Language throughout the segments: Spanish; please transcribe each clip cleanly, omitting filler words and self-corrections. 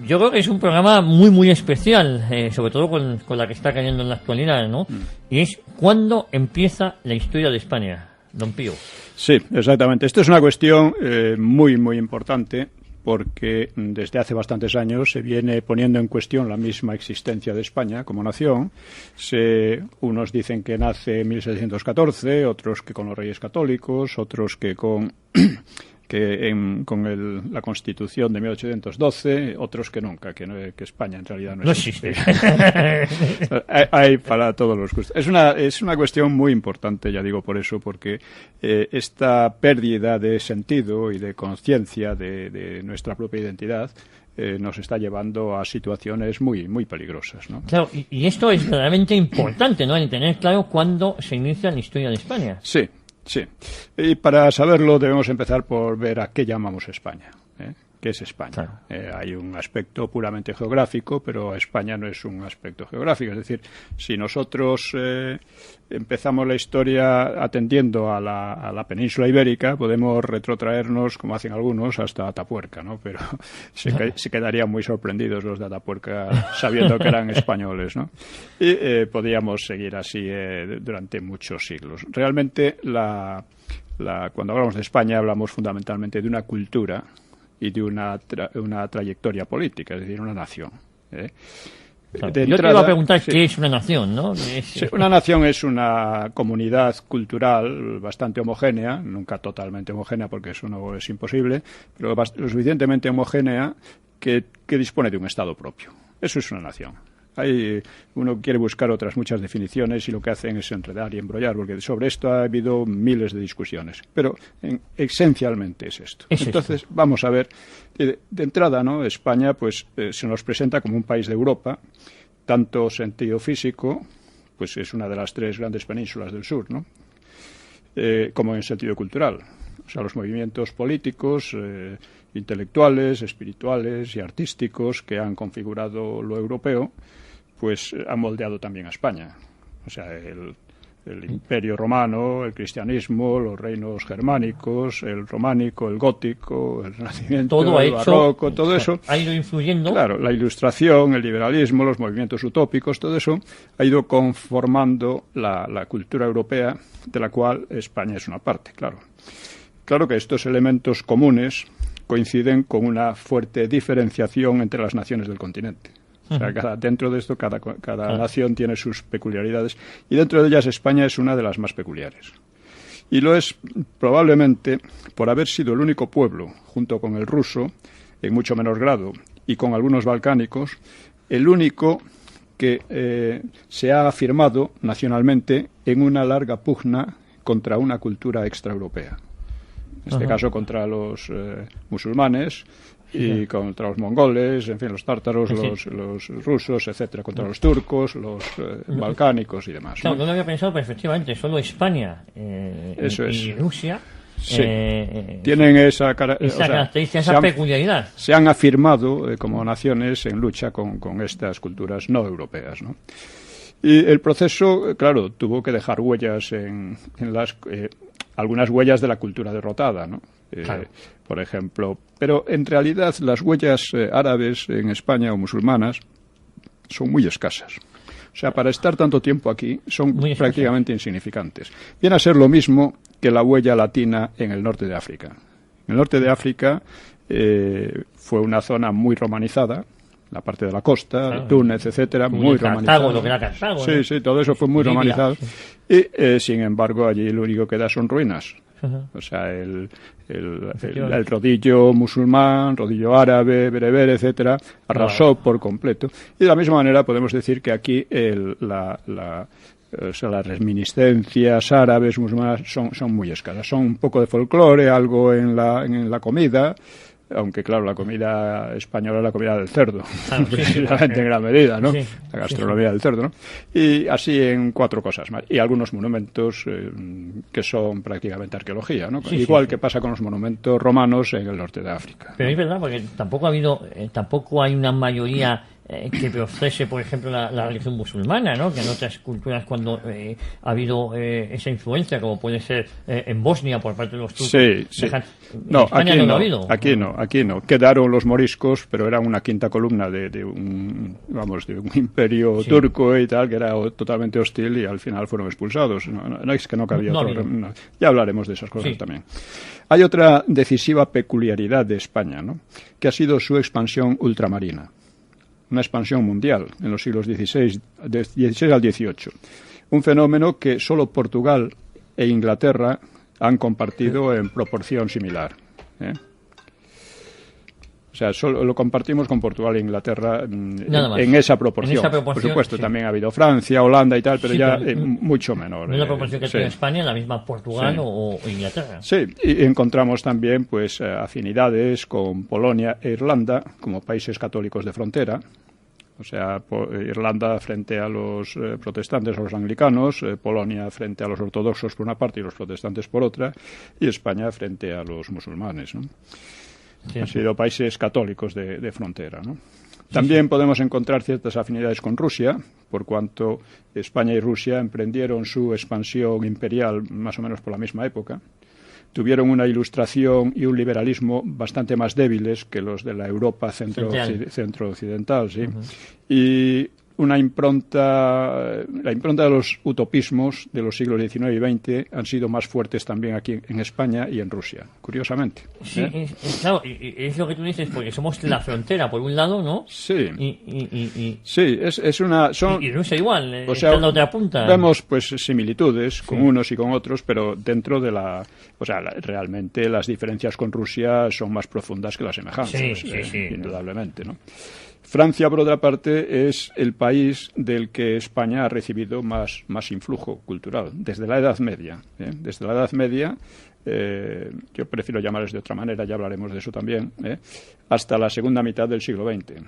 yo creo que es un programa muy, muy especial, sobre todo con la que está cayendo en la actualidad, ¿no? Y es ¿cuándo empieza la historia de España, don Pío? Sí, exactamente. Esto es una cuestión muy, muy importante, porque desde hace bastantes años se viene poniendo en cuestión la misma existencia de España como nación. Unos dicen que nace en 1714, otros que con los Reyes Católicos, otros que con la Constitución de 1812, otros que nunca, que España en realidad no existe. Hay para todos los gustos. Es una cuestión muy importante, ya digo por eso, porque esta pérdida de sentido y de conciencia de nuestra propia identidad nos está llevando a situaciones muy, muy peligrosas, ¿no? Claro, y esto es verdaderamente importante, ¿no? El tener claro cuándo se inicia la historia de España. Sí. Sí, y para saberlo debemos empezar por ver a qué llamamos España, ¿Qué es España? Claro. Hay un aspecto puramente geográfico, pero España no es un aspecto geográfico. Es decir, si nosotros empezamos la historia atendiendo a la península ibérica, podemos retrotraernos, como hacen algunos, hasta Atapuerca, ¿no? Pero se quedarían muy sorprendidos los de Atapuerca sabiendo que eran españoles, ¿no? Y podríamos seguir así durante muchos siglos. Realmente, cuando hablamos de España, hablamos fundamentalmente de una cultura y de una trayectoria política, es decir, una nación. Claro. Yo te iba a preguntar qué es una nación, ¿no? Sí, una nación es una comunidad cultural bastante homogénea, nunca totalmente homogénea porque eso no es imposible, pero lo suficientemente homogénea que dispone de un Estado propio. Eso es una nación. Ahí uno quiere buscar otras muchas definiciones y lo que hacen es enredar y embrollar, porque sobre esto ha habido miles de discusiones. Pero esencialmente es esto. Entonces, vamos a ver, de entrada, ¿no? España pues se nos presenta como un país de Europa, tanto sentido físico, pues es una de las 3 grandes penínsulas del sur, ¿no? Como en sentido cultural. O sea, los movimientos políticos, intelectuales, espirituales y artísticos que han configurado lo europeo, pues han moldeado también a España. O sea, el Imperio Romano, el cristianismo, los reinos germánicos, el románico, el gótico, el Renacimiento, el barroco, todo eso ha ido influyendo. Claro, la Ilustración, el liberalismo, los movimientos utópicos, todo eso ha ido conformando la cultura europea, de la cual España es una parte, claro. Claro que estos elementos comunes coinciden con una fuerte diferenciación entre las naciones del continente. O sea, dentro de esto, cada nación tiene sus peculiaridades, y dentro de ellas España es una de las más peculiares. Y lo es probablemente por haber sido el único pueblo, junto con el ruso, en mucho menor grado, y con algunos balcánicos, el único que se ha afirmado nacionalmente en una larga pugna contra una cultura extraeuropea. En este caso contra los musulmanes y contra los mongoles, en fin, los tártaros, los rusos, etcétera, contra los turcos, los balcánicos y demás. Claro, no lo había pensado, pero efectivamente, solo España y Rusia tienen esa característica, esa peculiaridad. Se han afirmado como naciones en lucha con estas culturas no europeas, ¿no? Y el proceso, claro, tuvo que dejar huellas en algunas huellas de la cultura derrotada, ¿no? Claro. Por ejemplo, pero en realidad las huellas árabes en España o musulmanas son muy escasas. O sea, para estar tanto tiempo aquí son prácticamente insignificantes. Viene a ser lo mismo que la huella latina en el norte de África. En el norte de África fue una zona muy romanizada, la parte de la costa, claro, Túnez, etcétera, muy romanizado. Lo que era Cartago, sí, sí, todo eso fue muy romanizado. Sí. Y, sin embargo, allí lo único que da son ruinas. O sea, el rodillo musulmán, rodillo árabe, bereber, etcétera, arrasó por completo. Y de la misma manera podemos decir que aquí las reminiscencias árabes, musulmanas, son muy escasas. Son un poco de folclore, algo en la comida, aunque claro, la comida española es la comida del cerdo, precisamente en gran medida, ¿no? Sí, la gastronomía del cerdo, ¿no? Y así en 4 cosas más. Y algunos monumentos que son prácticamente arqueología, ¿no? Igual que pasa con los monumentos romanos en el norte de África. Pero es verdad, porque tampoco hay una mayoría que procese, por ejemplo, la religión musulmana, ¿no? Que en otras culturas cuando ha habido esa influencia, como puede ser en Bosnia por parte de los turcos. Sí. No, aquí no, aquí no. Quedaron los moriscos, pero eran una quinta columna de un imperio turco y tal, que era totalmente hostil y al final fueron expulsados. No es que no cabía otro. No. Ya hablaremos de esas cosas también. Hay otra decisiva peculiaridad de España, ¿no? Que ha sido su expansión ultramarina. Una expansión mundial en los siglos XVI al XVIII. Un fenómeno que solo Portugal e Inglaterra han compartido en proporción similar. O sea, solo lo compartimos con Portugal e Inglaterra en esa proporción. Por supuesto, también ha habido Francia, Holanda y tal, pero mucho menor. No es la proporción que tiene España, la misma Portugal o Inglaterra. Sí, y encontramos también pues afinidades con Polonia e Irlanda como países católicos de frontera. O sea, Irlanda frente a los protestantes, a los anglicanos, Polonia frente a los ortodoxos por una parte y los protestantes por otra, y España frente a los musulmanes, ¿no? Sí. Han sido países católicos de frontera, ¿no? También podemos encontrar ciertas afinidades con Rusia, por cuanto España y Rusia emprendieron su expansión imperial más o menos por la misma época. Tuvieron una ilustración y un liberalismo bastante más débiles que los de la Europa centro-occidental, sí. Y la impronta de los utopismos de los siglos XIX y XX han sido más fuertes también aquí en España y en Rusia, curiosamente. Sí, claro, es lo que tú dices, porque somos la frontera, por un lado, ¿no? Sí. Sí, es una... Y Rusia igual, o sea, está en la otra punta. Vemos, pues, similitudes con unos y con otros, pero dentro de la... O sea, realmente las diferencias con Rusia son más profundas que las semejanzas, indudablemente, ¿no? Francia, por otra parte, es el país del que España ha recibido más influjo cultural, desde la Edad Media. Desde la Edad Media, yo prefiero llamarles de otra manera, ya hablaremos de eso también, hasta la segunda mitad del siglo XX.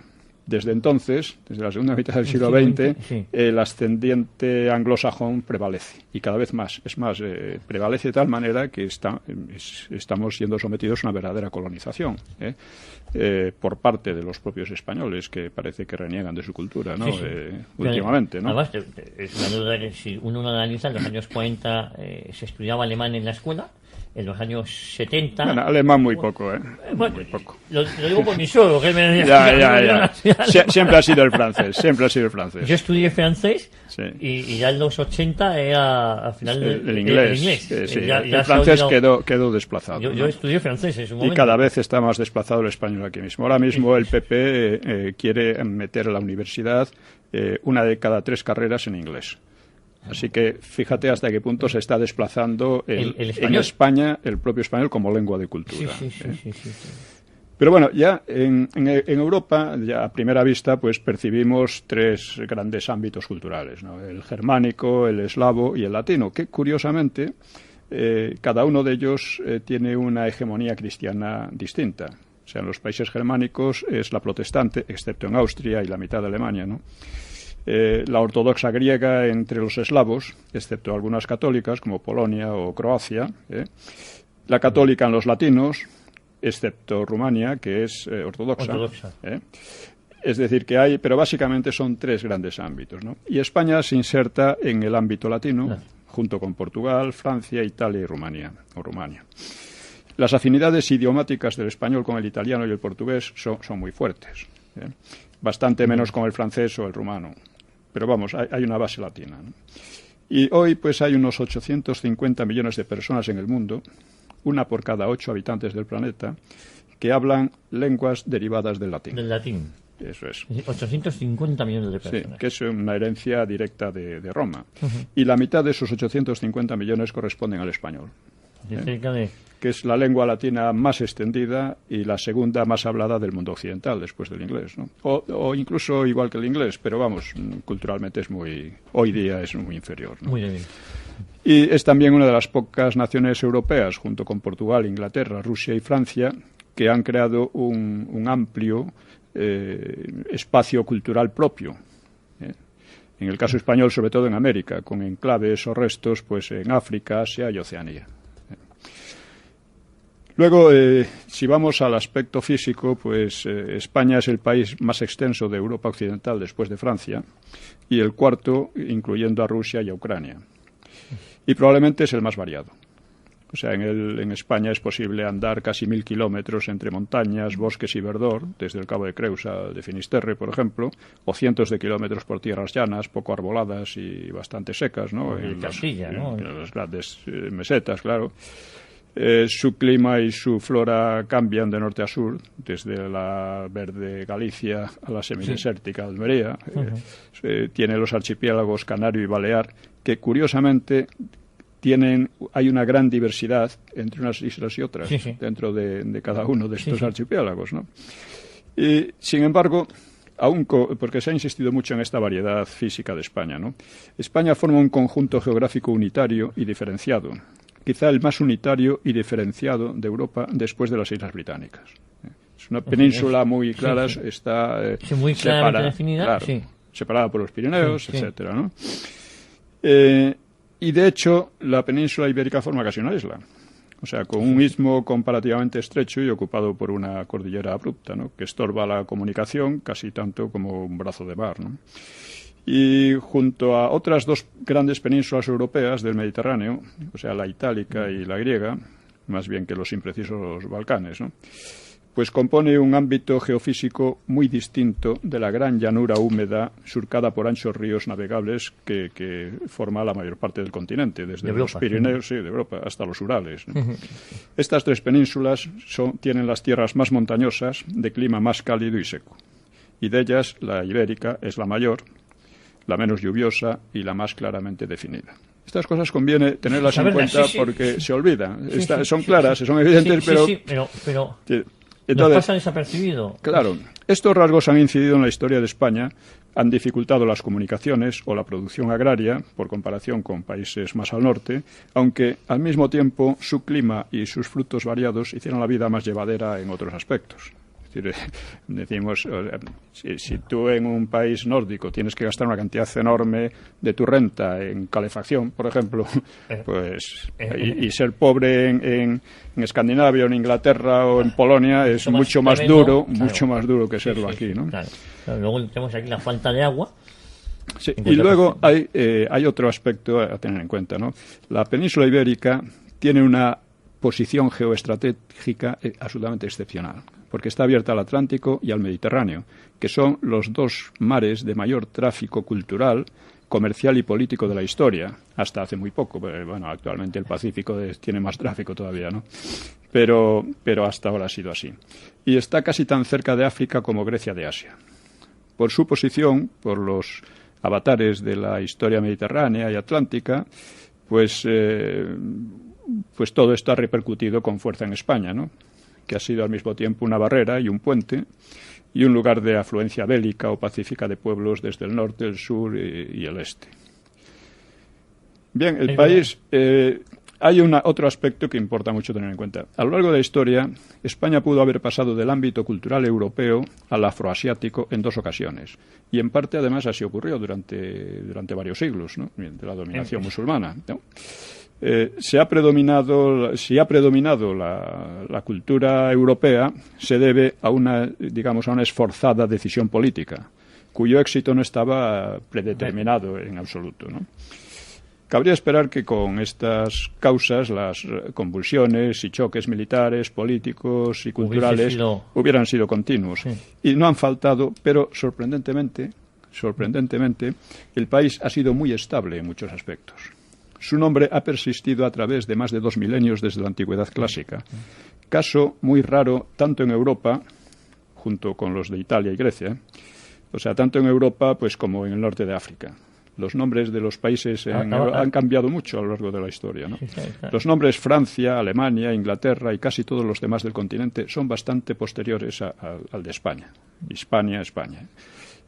Desde entonces, desde la segunda mitad del siglo XX, el ascendiente anglosajón prevalece, y cada vez más. Es más, prevalece de tal manera que estamos siendo sometidos a una verdadera colonización por parte de los propios españoles, que parece que reniegan de su cultura, ¿no? Últimamente, ¿no? Además, es una duda que si uno analiza, en los años 40 se estudiaba alemán en la escuela. En los años 70... Bueno, alemán muy poco, Bueno, muy poco. Lo digo por mi suegro, que me decía... Siempre ha sido el francés, Yo estudié francés y ya en los 80 era al final el inglés. El francés quedó desplazado. Yo estudié francés en su momento. Y cada vez está más desplazado el español aquí mismo. Ahora mismo el PP quiere meter a la universidad una de cada 3 carreras en inglés. Así que fíjate hasta qué punto se está desplazando en España el propio español como lengua de cultura. Sí. Pero bueno, ya en Europa, ya a primera vista, pues percibimos 3 grandes ámbitos culturales, ¿no? El germánico, el eslavo y el latino, que curiosamente cada uno de ellos tiene una hegemonía cristiana distinta. O sea, en los países germánicos es la protestante, excepto en Austria y la mitad de Alemania, ¿no? La ortodoxa griega entre los eslavos, excepto algunas católicas como Polonia o Croacia, la católica en los latinos, excepto Rumania, que es ortodoxa. Es decir, que hay, pero básicamente son 3 grandes ámbitos, ¿no? Y España se inserta en el ámbito latino, junto con Portugal, Francia, Italia y Rumania. Las afinidades idiomáticas del español con el italiano y el portugués son muy fuertes, bastante menos con el francés o el rumano. Pero vamos, hay una base latina, ¿no? Y hoy pues hay unos 850 millones de personas en el mundo, una por cada 8 habitantes del planeta, que hablan lenguas derivadas del latín. Del latín. Eso es. 850 millones de personas. Sí, que es una herencia directa de Roma. Y la mitad de esos 850 millones corresponden al español. Que es la lengua latina más extendida y la segunda más hablada del mundo occidental, después del inglés, ¿no? O incluso igual que el inglés, pero vamos, culturalmente hoy día es muy inferior, ¿no? Muy bien. Y es también una de las pocas naciones europeas, junto con Portugal, Inglaterra, Rusia y Francia, que han creado un amplio espacio cultural propio. En el caso español, sobre todo en América, con enclaves o restos pues en África, Asia y Oceanía. Luego, si vamos al aspecto físico, pues España es el país más extenso de Europa Occidental después de Francia y el cuarto, incluyendo a Rusia y a Ucrania. Y probablemente es el más variado. O sea, en España es posible andar casi 1000 kilómetros entre montañas, bosques y verdor, desde el Cabo de Creus al de Finisterre, por ejemplo, o cientos de kilómetros por tierras llanas, poco arboladas y bastante secas, ¿no? En Castilla, ¿no? En las grandes mesetas, claro. Su clima y su flora cambian de norte a sur, desde la verde Galicia a la semidesértica Almería. Tiene los archipiélagos Canario y Balear, que curiosamente hay una gran diversidad entre unas islas y otras dentro de cada uno de estos archipiélagos, ¿no? Y, sin embargo, porque se ha insistido mucho en esta variedad física de España, ¿no? España forma un conjunto geográfico unitario y diferenciado, quizá el más unitario y diferenciado de Europa después de las Islas Británicas. Es una península muy clara, está muy claramente definida, separada por los Pirineos, etcétera, ¿no? Y de hecho, la península ibérica forma casi una isla. O sea, con un istmo comparativamente estrecho y ocupado por una cordillera abrupta, ¿no? Que estorba la comunicación casi tanto como un brazo de mar, ¿no? Y junto a otras dos grandes penínsulas europeas del Mediterráneo, o sea, la itálica y la griega, más bien que los imprecisos Balcanes, ¿no? Pues compone un ámbito geofísico muy distinto de la gran llanura húmeda surcada por anchos ríos navegables que forma la mayor parte del continente, desde los Pirineos de Europa hasta los Urales, ¿no? Estas tres penínsulas tienen las tierras más montañosas, de clima más cálido y seco. Y de ellas, la ibérica es la mayor, la menos lluviosa y la más claramente definida. Estas cosas conviene tenerlas en cuenta porque se olvidan. Son claras, son evidentes, pero entonces, nos pasa desapercibido. Claro, estos rasgos han incidido en la historia de España, han dificultado las comunicaciones o la producción agraria, por comparación con países más al norte, aunque al mismo tiempo su clima y sus frutos variados hicieron la vida más llevadera en otros aspectos. Es decir, decimos, si tú en un país nórdico tienes que gastar una cantidad enorme de tu renta en calefacción, por ejemplo, pues y ser pobre en Escandinavia o en Inglaterra o en Polonia es mucho más duro, mucho más duro que serlo aquí, ¿no? Claro. Luego tenemos aquí la falta de agua. Sí, y luego hay otro aspecto a tener en cuenta, ¿no? La península ibérica tiene una posición geoestratégica absolutamente excepcional, porque está abierta al Atlántico y al Mediterráneo, que son los dos mares de mayor tráfico cultural, comercial y político de la historia, hasta hace muy poco. Bueno, actualmente el Pacífico tiene más tráfico todavía, ¿no? Pero hasta ahora ha sido así. Y está casi tan cerca de África como Grecia de Asia. Por su posición, por los avatares de la historia mediterránea y atlántica, pues todo esto ha repercutido con fuerza en España, ¿no? Que ha sido al mismo tiempo una barrera y un puente y un lugar de afluencia bélica o pacífica de pueblos desde el norte, el sur y el este. Bien, el país... hay otro aspecto que importa mucho tener en cuenta. A lo largo de la historia, España pudo haber pasado del ámbito cultural europeo al afroasiático en 2 ocasiones. Y en parte, además, así ocurrió durante varios siglos, ¿no? De la dominación musulmana, ¿no? Si ha predominado la cultura europea, se debe a una esforzada decisión política, cuyo éxito no estaba predeterminado en absoluto, ¿no? Cabría esperar que con estas causas las convulsiones y choques militares, políticos y culturales hubieran sido continuos. Sí. Y no han faltado, pero sorprendentemente, el país ha sido muy estable en muchos aspectos. Su nombre ha persistido a través de más de 2 milenios desde la antigüedad clásica. Caso muy raro tanto en Europa, junto con los de Italia y Grecia, o sea, tanto en Europa pues como en el norte de África. Los nombres de los países han cambiado mucho a lo largo de la historia, ¿no? Sí, claro. Los nombres Francia, Alemania, Inglaterra y casi todos los demás del continente son bastante posteriores al de España. Hispania, España.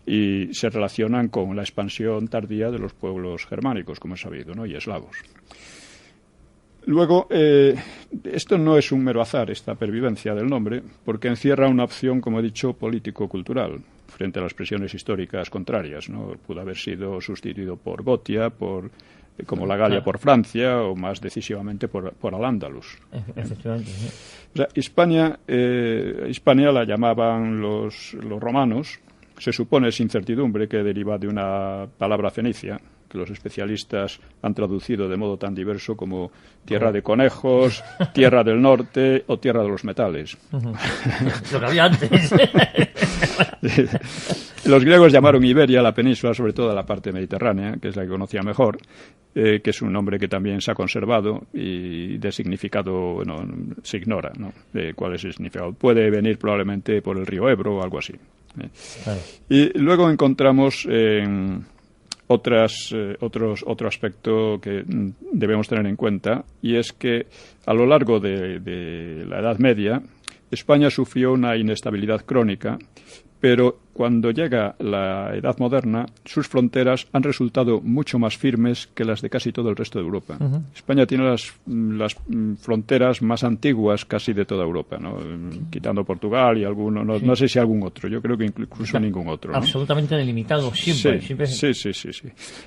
Y se relacionan con la expansión tardía de los pueblos germánicos, como es sabido, ¿no? Y eslavos. Luego, esto no es un mero azar, esta pervivencia del nombre, porque encierra una opción, como he dicho, político-cultural, frente a las presiones históricas contrarias, ¿no? Pudo haber sido sustituido por Botia, por como la Galia por Francia o más decisivamente por Al-Ándalus. Efectivamente. Sí. O sea, Hispania la llamaban los romanos. Se supone sin certidumbre que deriva de una palabra fenicia, que los especialistas han traducido de modo tan diverso como tierra de conejos, tierra del norte o tierra de los metales. Lo que había antes. Los griegos llamaron Iberia la península, sobre todo la parte mediterránea, que es la que conocía mejor, que es un nombre que también se ha conservado y de significado, bueno, se ignora, ¿no?, de cuál es el significado. Puede venir probablemente por el río Ebro o algo así. Claro. Y luego encontramos otro aspecto que debemos tener en cuenta, y es que a lo largo de la Edad Media España sufrió una inestabilidad crónica, pero cuando llega la Edad Moderna, sus fronteras han resultado mucho más firmes que las de casi todo el resto de Europa. España tiene las fronteras más antiguas casi de toda Europa, ¿no?, quitando Portugal y alguno, no sé si algún otro, yo creo que incluso ningún otro, ¿no? Absolutamente delimitado siempre. Sí.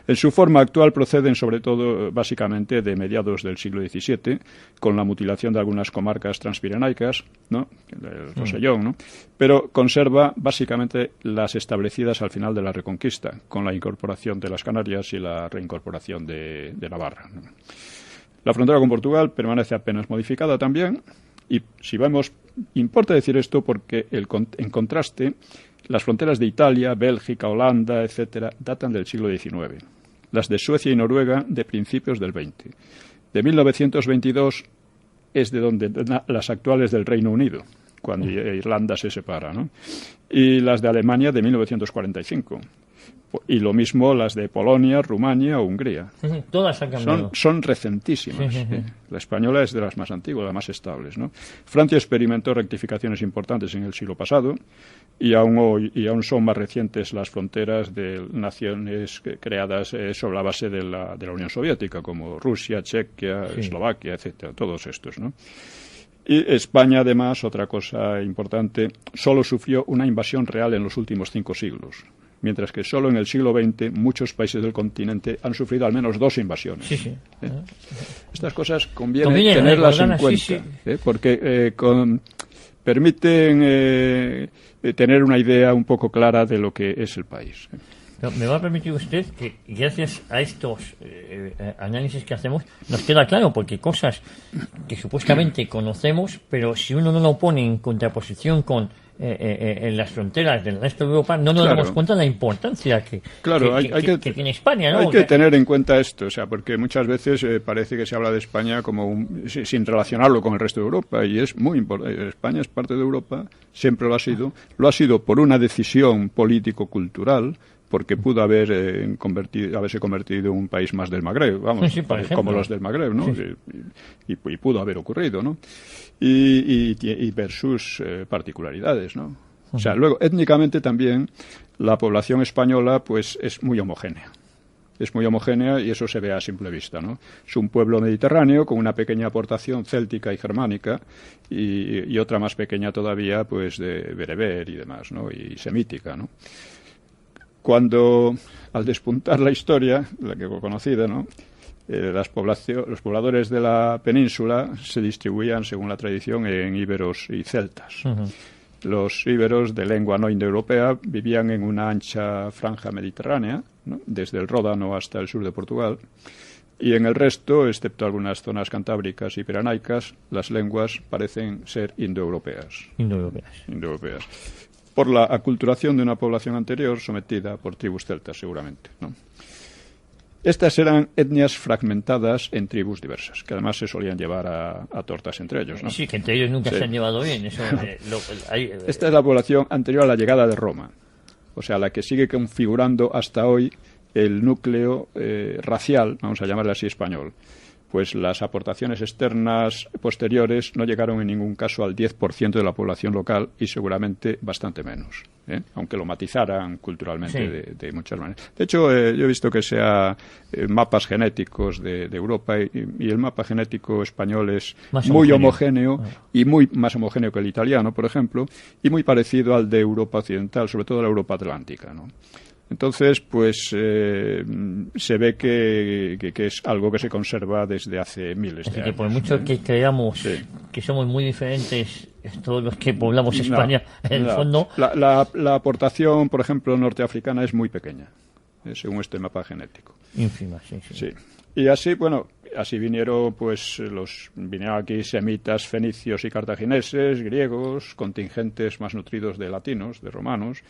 En su forma actual proceden sobre todo, básicamente, de mediados del siglo XVII, con la mutilación de algunas comarcas transpirenaicas, ¿no?, el Rosellón, ¿no?, pero conserva básicamente las establecidas al final de la Reconquista, con la incorporación de las Canarias y la reincorporación de Navarra, ¿no? La frontera con Portugal permanece apenas modificada también, y si vemos, importa decir esto porque en contraste, las fronteras de Italia, Bélgica, Holanda, etcétera, datan del siglo XIX. Las de Suecia y Noruega de principios del XX. De 1922 es de donde las actuales del Reino Unido, cuando Irlanda se separa, ¿no?, y las de Alemania de 1945. Y lo mismo las de Polonia, Rumania o Hungría. Todas han cambiado. Son recentísimas. La española es de las más antiguas, las más estables, ¿no? Francia experimentó rectificaciones importantes en el siglo pasado y aún son más recientes las fronteras de naciones creadas sobre la base de la Unión Soviética, como Rusia, Chequia, Eslovaquia, etcétera, todos estos, ¿no? Y España, además, otra cosa importante, solo sufrió una invasión real en los últimos 5 siglos, mientras que solo en el siglo XX muchos países del continente han sufrido al menos 2 invasiones. Estas cosas conviene tenerlas en cuenta, porque permiten tener una idea un poco clara de lo que es el país. Pero me va a permitir usted que, gracias a estos análisis que hacemos, nos queda claro, porque cosas que supuestamente conocemos, pero si uno no lo pone en contraposición con en las fronteras del resto de Europa, no nos damos cuenta de la importancia que tiene España, ¿no? Hay que tener en cuenta esto, o sea, porque muchas veces parece que se habla de España como sin relacionarlo con el resto de Europa, y es muy importante. España es parte de Europa, siempre lo ha sido por una decisión político-cultural, porque pudo haberse convertido en un país más del Magreb, vamos, como los del Magreb, ¿no? Y pudo haber ocurrido, ¿no? Y ver sus particularidades, ¿no? O sea, luego, étnicamente también, la población española, pues, es muy homogénea. Es muy homogénea y eso se ve a simple vista, ¿no? Es un pueblo mediterráneo con una pequeña aportación céltica y germánica y otra más pequeña todavía, pues, de bereber y demás, ¿no? Y semítica, ¿no? Cuando, al despuntar la historia, la que conocida, ¿no?, los pobladores de la península se distribuían, según la tradición, en íberos y celtas. Los íberos, de lengua no indoeuropea, vivían en una ancha franja mediterránea, ¿no?, desde el Ródano hasta el sur de Portugal, y en el resto, excepto algunas zonas cantábricas y pirenaicas, las lenguas parecen ser indoeuropeas. Por la aculturación de una población anterior sometida por tribus celtas, seguramente, ¿no? Estas eran etnias fragmentadas en tribus diversas, que además se solían llevar a tortas entre ellos, ¿no? Sí, que entre ellos nunca se han llevado bien. Eso, Esta es la población anterior a la llegada de Roma, o sea, la que sigue configurando hasta hoy el núcleo racial, vamos a llamarle así, español. Pues las aportaciones externas posteriores no llegaron en ningún caso al 10% de la población local y seguramente bastante menos, aunque lo matizaran culturalmente de muchas maneras. De hecho, yo he visto que sea mapas genéticos de Europa y el mapa genético español es muy homogéneo y muy más homogéneo que el italiano, por ejemplo, y muy parecido al de Europa occidental, sobre todo la Europa atlántica, ¿no? Entonces, pues se ve que es algo que se conserva desde hace miles de Así que años. por mucho que creamos que somos muy diferentes todos los que poblamos España, en el fondo... La aportación, por ejemplo, norteafricana es muy pequeña, según este mapa genético. Ínfima, sí. Y así, bueno, así vinieron aquí semitas, fenicios y cartagineses, griegos, contingentes más nutridos de latinos, de romanos,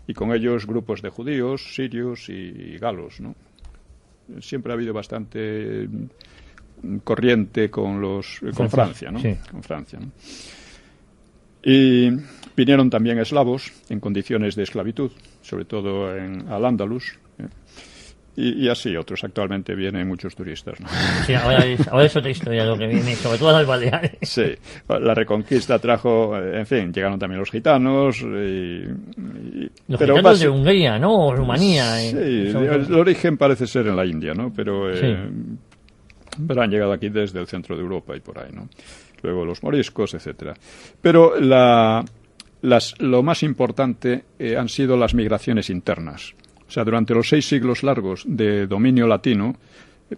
y con ellos grupos de judíos, sirios y galos, ¿no? Siempre ha habido bastante corriente con Francia, ¿no? Sí. Con Francia, ¿no? Y vinieron también eslavos en condiciones de esclavitud, sobre todo al Andalus, y así otros. Actualmente vienen muchos turistas, ¿no? Sí, ahora es otra historia lo que viene, sobre todo a las Baleares. Sí, la Reconquista trajo, en fin, llegaron también los gitanos. Los gitanos de Hungría, ¿no? O Rumanía. Sí, el origen parece ser en la India, ¿no? Pero han llegado aquí desde el centro de Europa y por ahí, ¿no? Luego los moriscos, etcétera. Pero lo más importante han sido las migraciones internas. O sea, durante los 6 siglos largos de dominio latino,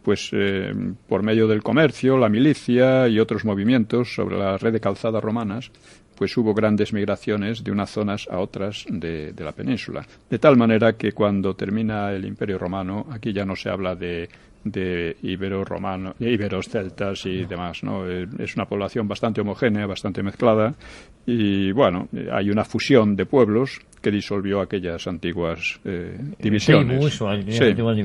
pues por medio del comercio, la milicia y otros movimientos sobre la red de calzadas romanas, pues hubo grandes migraciones de unas zonas a otras de la península. De tal manera que cuando termina el Imperio Romano, aquí ya no se habla de iberos, celtas y demás, ¿no? Es una población bastante homogénea, bastante mezclada, y bueno, hay una fusión de pueblos que disolvió aquellas antiguas divisiones.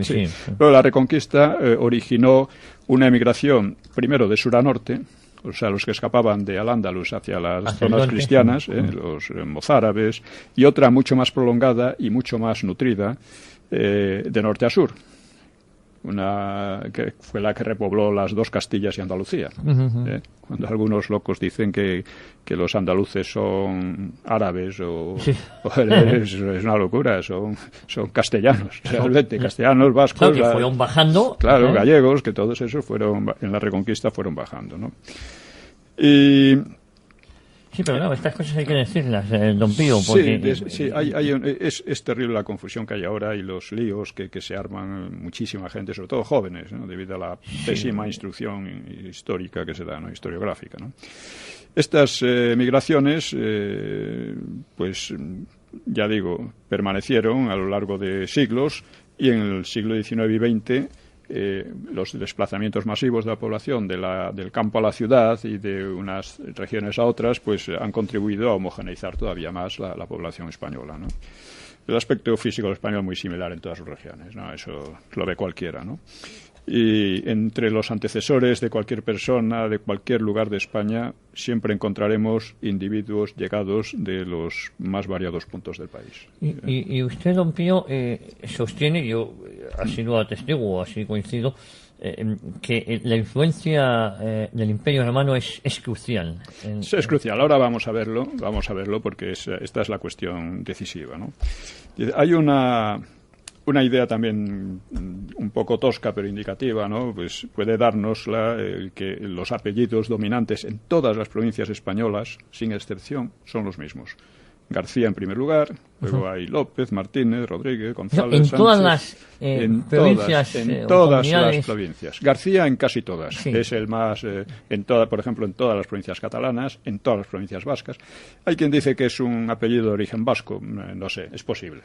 Sí. Pero la Reconquista originó una emigración primero de sur a norte, o sea, los que escapaban de Al-Ándalus hacia las zonas cristianas, los mozárabes, y otra mucho más prolongada y mucho más nutrida de norte a sur. Una que fue la que repobló las dos Castillas y Andalucía. Cuando algunos locos dicen que los andaluces son árabes es una locura, son castellanos, realmente, castellanos, vascos. Claro, que fueron bajando. Claro, gallegos, que todos esos en la Reconquista fueron bajando, ¿no? Y... Sí, pero no, estas cosas hay que decirlas, don Pío, porque... Es terrible la confusión que hay ahora y los líos que se arman muchísima gente, sobre todo jóvenes, ¿no? Debido a la pésima instrucción histórica que se da, ¿no? Historiográfica, ¿no? Estas migraciones, pues ya digo, permanecieron a lo largo de siglos, y en el siglo XIX y XX los desplazamientos masivos de la población del campo a la ciudad y de unas regiones a otras, pues han contribuido a homogeneizar todavía más la población española, ¿no? El aspecto físico del español es muy similar en todas sus regiones, ¿no? Eso lo ve cualquiera, ¿no? Y entre los antecesores de cualquier persona, de cualquier lugar de España, siempre encontraremos individuos llegados de los más variados puntos del país. Y usted, don Pío, sostiene, yo así lo atestiguo, así coincido, que la influencia del Imperio Romano es crucial. Es crucial. Ahora vamos a verlo porque esta es la cuestión decisiva, ¿no? Hay una idea también un poco tosca pero indicativa, ¿no? Pues puede dárnosla que los apellidos dominantes en todas las provincias españolas, sin excepción, son los mismos. García en primer lugar, luego hay López, Martínez, Rodríguez, González, en Sánchez, todas las provincias, en todas las provincias. García en casi todas. Sí. Es el más, por ejemplo, en todas las provincias catalanas, en todas las provincias vascas. Hay quien dice que es un apellido de origen vasco, no sé, es posible.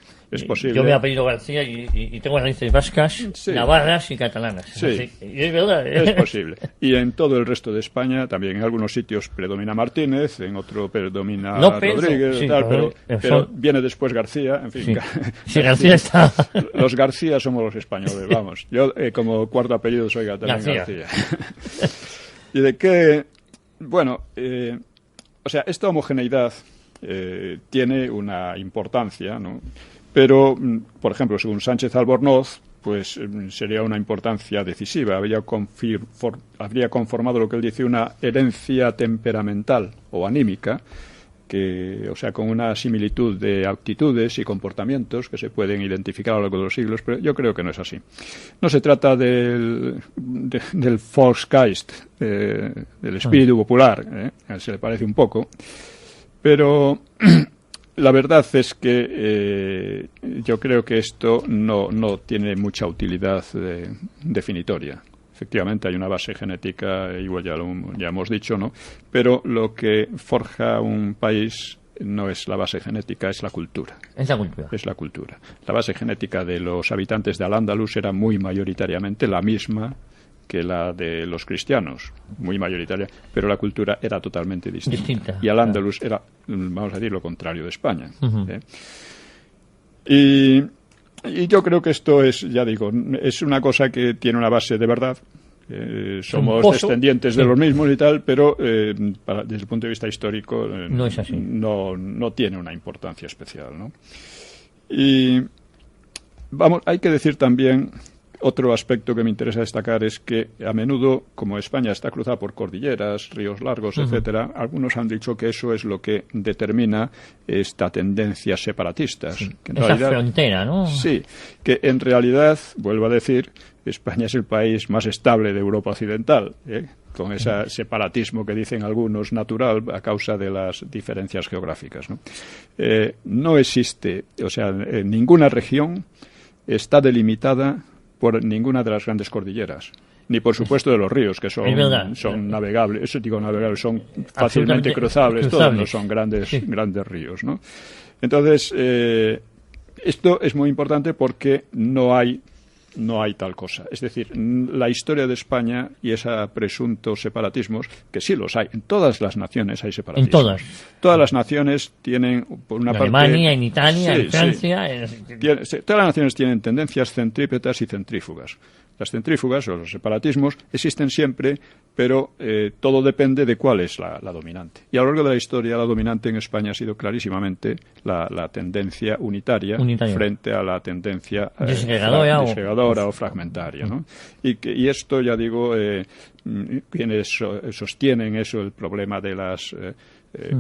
Yo me apellido García y tengo raíces vascas, navarras y catalanas. Sí, es verdad. Es posible. Y en todo el resto de España también, en algunos sitios predomina Martínez, en otro predomina López, Rodríguez, sí, pero viene después García, en fin. Sí, García está... Los García somos los españoles, vamos. Yo, como cuarto apellido, soy también García. Y de qué... Bueno, o sea, esta homogeneidad tiene una importancia, ¿no? Pero, por ejemplo, según Sánchez Albornoz, pues sería una importancia decisiva. Habría conformado lo que él dice una herencia temperamental o anímica, o sea, con una similitud de actitudes y comportamientos que se pueden identificar a lo largo de los siglos, pero yo creo que no es así. No se trata del Volksgeist, del espíritu popular, se le parece un poco, pero la verdad es que yo creo que esto no tiene mucha utilidad definitoria. Efectivamente, hay una base genética, igual ya hemos dicho, ¿no? Pero lo que forja un país no es la base genética, es la cultura. Es la cultura. Es la cultura. La base genética de los habitantes de Al-Ándalus era muy mayoritariamente la misma que la de los cristianos, muy mayoritaria, pero la cultura era totalmente distinta. Y Al-Ándalus era, vamos a decir, lo contrario de España. Y yo creo que esto es, ya digo, es una cosa que tiene una base de verdad. Somos descendientes de los mismos y tal, pero desde el punto de vista histórico no es así. No tiene una importancia especial, ¿no? Y hay que decir también, otro aspecto que me interesa destacar es que a menudo, como España está cruzada por cordilleras, ríos largos, etcétera, algunos han dicho que eso es lo que determina esta tendencia separatista. Sí. Esa frontera, ¿no? Sí, que en realidad, vuelvo a decir, España es el país más estable de Europa Occidental, con ese separatismo que dicen algunos natural a causa de las diferencias geográficas, ¿no? No existe, o sea, ninguna región está delimitada por ninguna de las grandes cordilleras, ni por supuesto de los ríos, que son navegables, son fácilmente cruzables, todos no son grandes ríos, ¿no? Entonces, esto es muy importante porque no hay tal cosa. Es decir, la historia de España y ese presunto separatismos, que sí los hay, en todas las naciones hay separatismos. En todas. Todas las naciones tienen, por una parte... En Alemania, en Italia, en Francia... Todas las naciones tienen tendencias centrípetas y centrífugas. Las centrífugas o los separatismos existen siempre, pero todo depende de cuál es la dominante. Y a lo largo de la historia, la dominante en España ha sido clarísimamente la tendencia unitaria frente a la tendencia desagregadora o fragmentaria, ¿no? Y esto, ya digo, quienes sostienen eso, el problema de las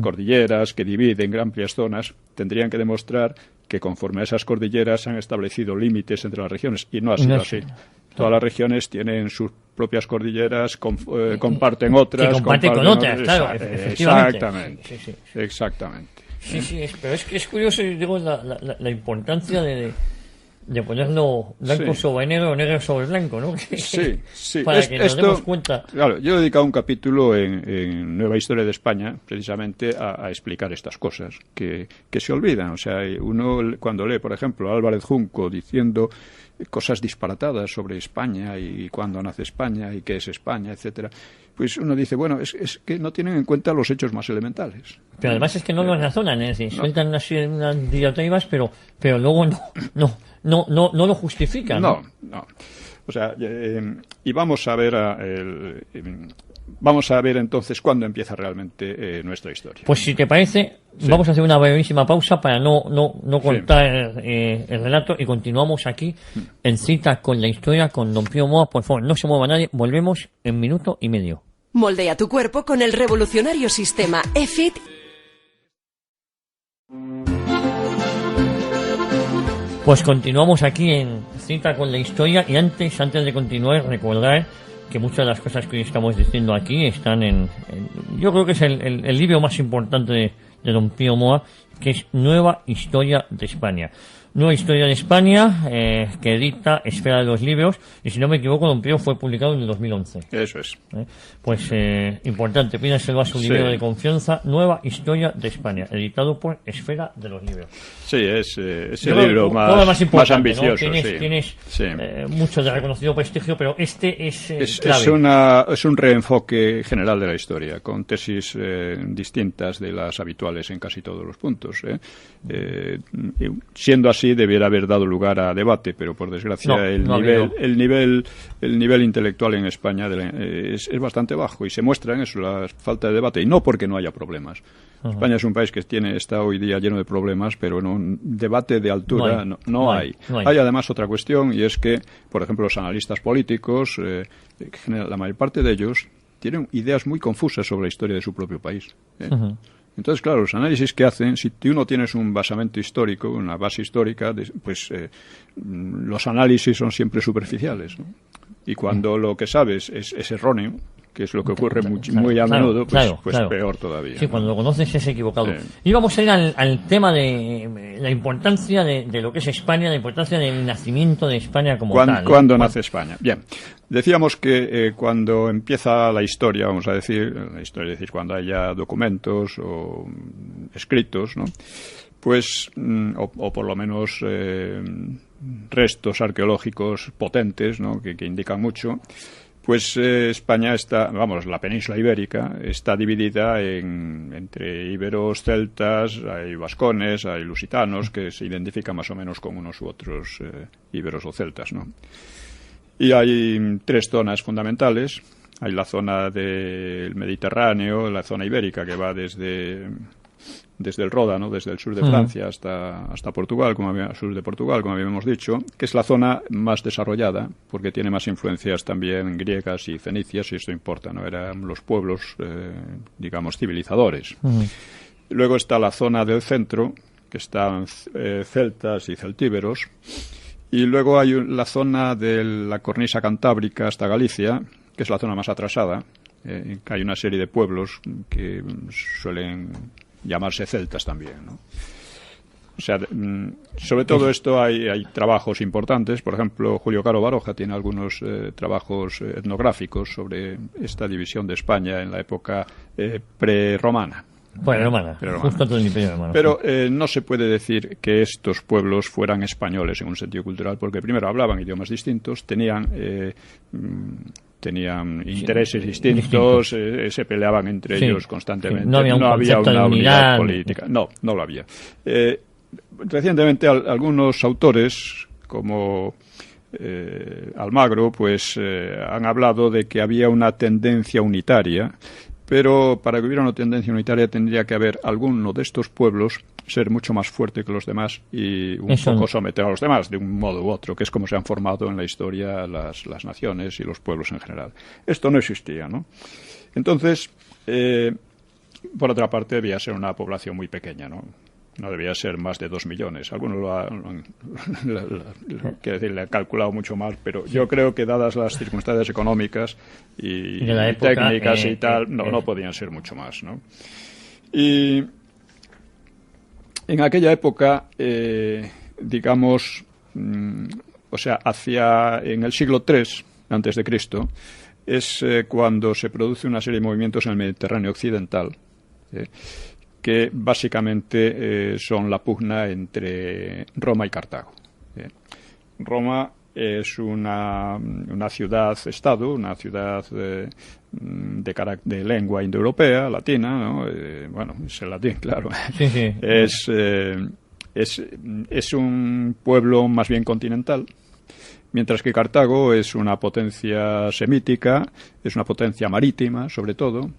cordilleras que dividen amplias zonas, tendrían que demostrar que conforme a esas cordilleras se han establecido límites entre las regiones, y no ha sido así. Todas las regiones tienen sus propias cordilleras, comparten otras. Que comparten con otras, claro, efectivamente. Exactamente. Sí, pero es curioso, digo, la importancia de ponerlo blanco sobre negro o negro sobre blanco, ¿no? Sí. Para que nos demos cuenta. Claro, yo he dedicado un capítulo en Nueva Historia de España precisamente a explicar estas cosas que se olvidan. O sea, uno cuando lee, por ejemplo, a Álvarez Junco diciendo cosas disparatadas sobre España y cuándo nace España y qué es España, etcétera, pues uno dice, bueno, es que no tienen en cuenta los hechos más elementales. Pero además es que no lo razonan, es decir, sueltan unas diatribas, pero luego no lo justifican. No. O sea, y vamos a ver entonces cuándo empieza realmente nuestra historia. Pues si te parece, vamos a hacer una brevísima pausa para no cortar el relato y continuamos aquí en Cita con la Historia con don Pío Moa. Por favor, no se mueva nadie, volvemos en minuto y medio. Moldea tu cuerpo con el revolucionario sistema EFIT. Pues continuamos aquí en Cita con la Historia y antes de continuar, recordar que muchas de las cosas que hoy estamos diciendo aquí están yo creo que es el libro más importante de don Pío Moa, que es Nueva Historia de España. Nueva Historia de España, que edita Esfera de los Libros, y si no me equivoco, don Pío fue publicado en el 2011. Eso es. Pues importante, pídaselo a su libro de confianza, Nueva Historia de España, editado por Esfera de los Libros. Sí, es el libro más ambicioso. ¿No? Tienes mucho de reconocido prestigio, pero este es clave. Es un reenfoque general de la historia, con tesis distintas de las habituales en casi todos los puntos. Siendo así, debiera haber dado lugar a debate, pero por desgracia el nivel intelectual en España es bastante bajo y se muestra en eso, la falta de debate, y no porque no haya problemas. España es un país que está hoy día lleno de problemas, pero en un debate de altura no hay. Hay además otra cuestión, y es que, por ejemplo, los analistas políticos, la mayor parte de ellos tienen ideas muy confusas sobre la historia de su propio país. Entonces, claro, los análisis que hacen, si tú no tienes un basamento histórico, una base histórica, pues los análisis son siempre superficiales, ¿no? Y cuando lo que sabes es erróneo, que es lo que ocurre muy a menudo, pues peor todavía. Sí, cuando lo conoces es equivocado. Y vamos a ir al tema de la importancia de lo que es España, la importancia del nacimiento de España como tal. ¿Cuándo nace España? Bien, decíamos que cuando empieza la historia, vamos a decir, cuando haya documentos o escritos, ¿no? Pues, o por lo menos restos arqueológicos potentes, ¿no? que indican mucho, pues España está, la península ibérica está dividida entre íberos, celtas, hay vascones, hay lusitanos, que se identifican más o menos con unos u otros íberos o celtas, ¿no? Y hay 3 zonas fundamentales. Hay la zona del Mediterráneo, la zona ibérica, que va desde el Ródano, desde el sur de Francia hasta Portugal, sur de Portugal, como habíamos dicho, que es la zona más desarrollada, porque tiene más influencias también griegas y fenicias, y esto importa, ¿no? Eran los pueblos, digamos, civilizadores. Luego está la zona del centro, que están celtas y celtíberos, y luego hay la zona de la cornisa cantábrica hasta Galicia, que es la zona más atrasada, que hay una serie de pueblos que suelen llamarse celtas también, ¿no? O sea, sobre todo esto hay trabajos importantes. Por ejemplo, Julio Caro Baroja tiene algunos trabajos etnográficos sobre esta división de España en la época prerromana. Prerromana, justo antes del Imperio Romano. Pero no se puede decir que estos pueblos fueran españoles en un sentido cultural, porque primero hablaban idiomas distintos, tenían intereses distintos, se peleaban entre ellos constantemente. No había una unidad política. No lo había. Recientemente algunos autores, como Almagro, pues han hablado de que había una tendencia unitaria, pero para que hubiera una tendencia unitaria tendría que haber alguno de estos pueblos ser mucho más fuerte que los demás y poco someter a los demás de un modo u otro, que es como se han formado en la historia las naciones y los pueblos en general. Esto no existía, ¿no? Entonces, por otra parte, debía ser una población muy pequeña, ¿no? No debía ser más de 2 millones. Algunos le han calculado mucho más, pero yo creo que dadas las circunstancias económicas y técnicas y tal, no podían ser mucho más, ¿no? Y en aquella época, digamos, en el siglo III antes de Cristo, es cuando se produce una serie de movimientos en el Mediterráneo occidental, que básicamente son la pugna entre Roma y Cartago. Roma es una ciudad-estado, una ciudad de lengua indoeuropea, latina, ¿no? Es el latín, claro. Sí. Es un pueblo más bien continental, mientras que Cartago es una potencia semítica, es una potencia marítima, sobre todo.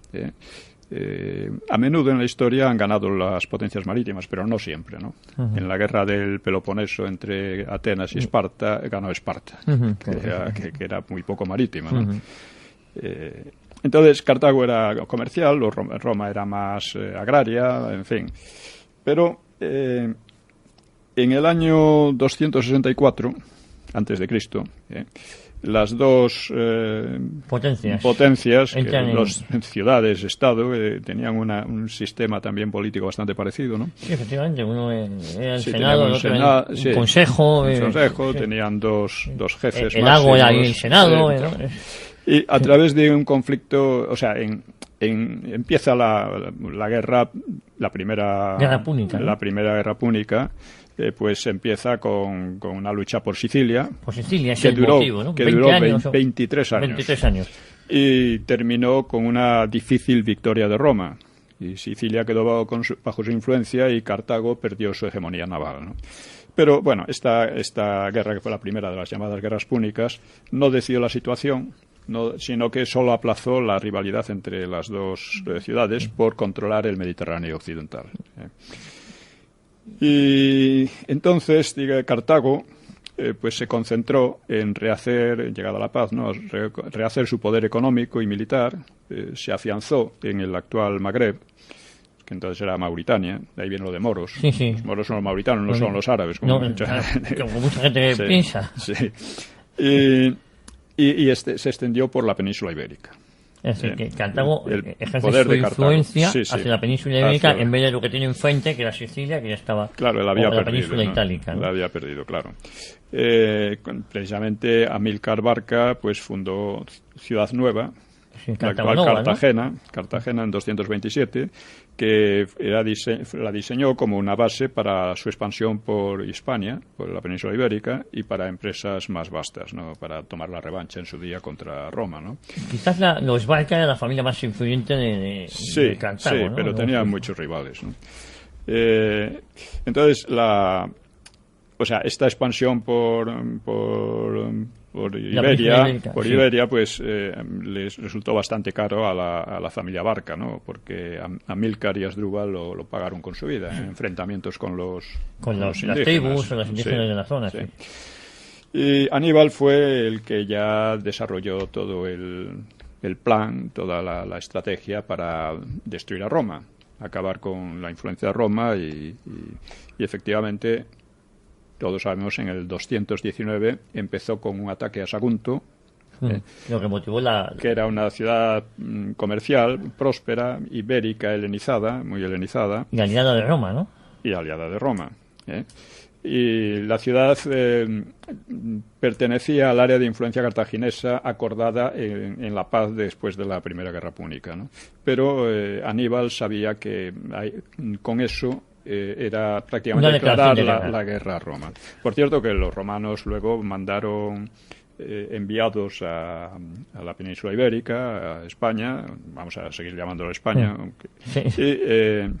A menudo en la historia han ganado las potencias marítimas, pero no siempre, ¿no? En la guerra del Peloponeso entre Atenas y Esparta, ganó Esparta, que era muy poco marítima, ¿no? Entonces, Cartago era comercial, Roma era más agraria, en fin. Pero en el año 264, antes de Cristo, las dos potencias las ciudades-estado, tenían un sistema también político bastante parecido, ¿no? Sí, efectivamente, uno era el Senado, el otro era un consejo. Tenían dos jefes el lago era ahí el Senado. Y a través de un conflicto, empieza la guerra, la primera guerra púnica, pues empieza con una lucha por Sicilia. Por Sicilia, es el motivo, ¿no? Que duró 23 años. Y terminó con una difícil victoria de Roma. Y Sicilia quedó bajo su influencia y Cartago perdió su hegemonía naval, ¿no? Pero bueno, esta guerra, que fue la primera de las llamadas guerras púnicas, no decidió la situación, sino que solo aplazó la rivalidad entre las dos ciudades por controlar el Mediterráneo occidental. Y entonces, Cartago pues se concentró en llegada la paz, ¿no? rehacer su poder económico y militar. Se afianzó en el actual Magreb, que entonces era Mauritania, de ahí viene lo de moros. Sí. Los moros son los mauritanos, no son los árabes, como mucha gente piensa. Sí. Y se extendió por la península ibérica. Es decir, que Cartago ejerce poder su de Cartago. influencia Sí, sí. hacia la península ibérica Hacia- en vez de lo que tiene enfrente, que era Sicilia, que ya estaba, Claro, él había o la perdido. península ¿no? itálica, ¿no? La había perdido, claro. Precisamente Amílcar Barca pues fundó Ciudad Nueva, Sí, la Cartago actual Nova, ¿no? Cartagena en 227, que la diseñó como una base para su expansión por Hispania, por la península ibérica, y para empresas más vastas, ¿no? Para tomar la revancha en su día contra Roma, ¿no? Quizás los Barca era la familia más influyente de Sí, Cartago, sí, ¿no? pero No, tenía sí. muchos rivales, ¿no? Entonces, esta expansión por La península ibérica, sí. Iberia, pues les resultó bastante caro a la familia Barca, ¿no? Porque Amílcar y Asdrúbal lo pagaron con su vida en enfrentamientos con los Las indígenas. tribus o las indígenas Sí, de la zona, sí. sí. Y Aníbal fue el que ya desarrolló todo el plan, toda la estrategia para destruir a Roma, acabar con la influencia de Roma y efectivamente, todos sabemos, en el 219 empezó con un ataque a Sagunto, Lo que motivó que era una ciudad comercial, próspera, ibérica, helenizada, muy helenizada, y aliada de Roma, ¿no? y aliada de Roma. Y la ciudad pertenecía al área de influencia cartaginesa acordada en la paz después de la Primera Guerra Púnica, ¿no? Pero Aníbal sabía que con eso era prácticamente Una declaración declarar de guerra. la guerra a Roma. Por cierto, que los romanos luego mandaron enviados a la península ibérica, a España, vamos a seguir llamándolo España, aunque, Sí. y,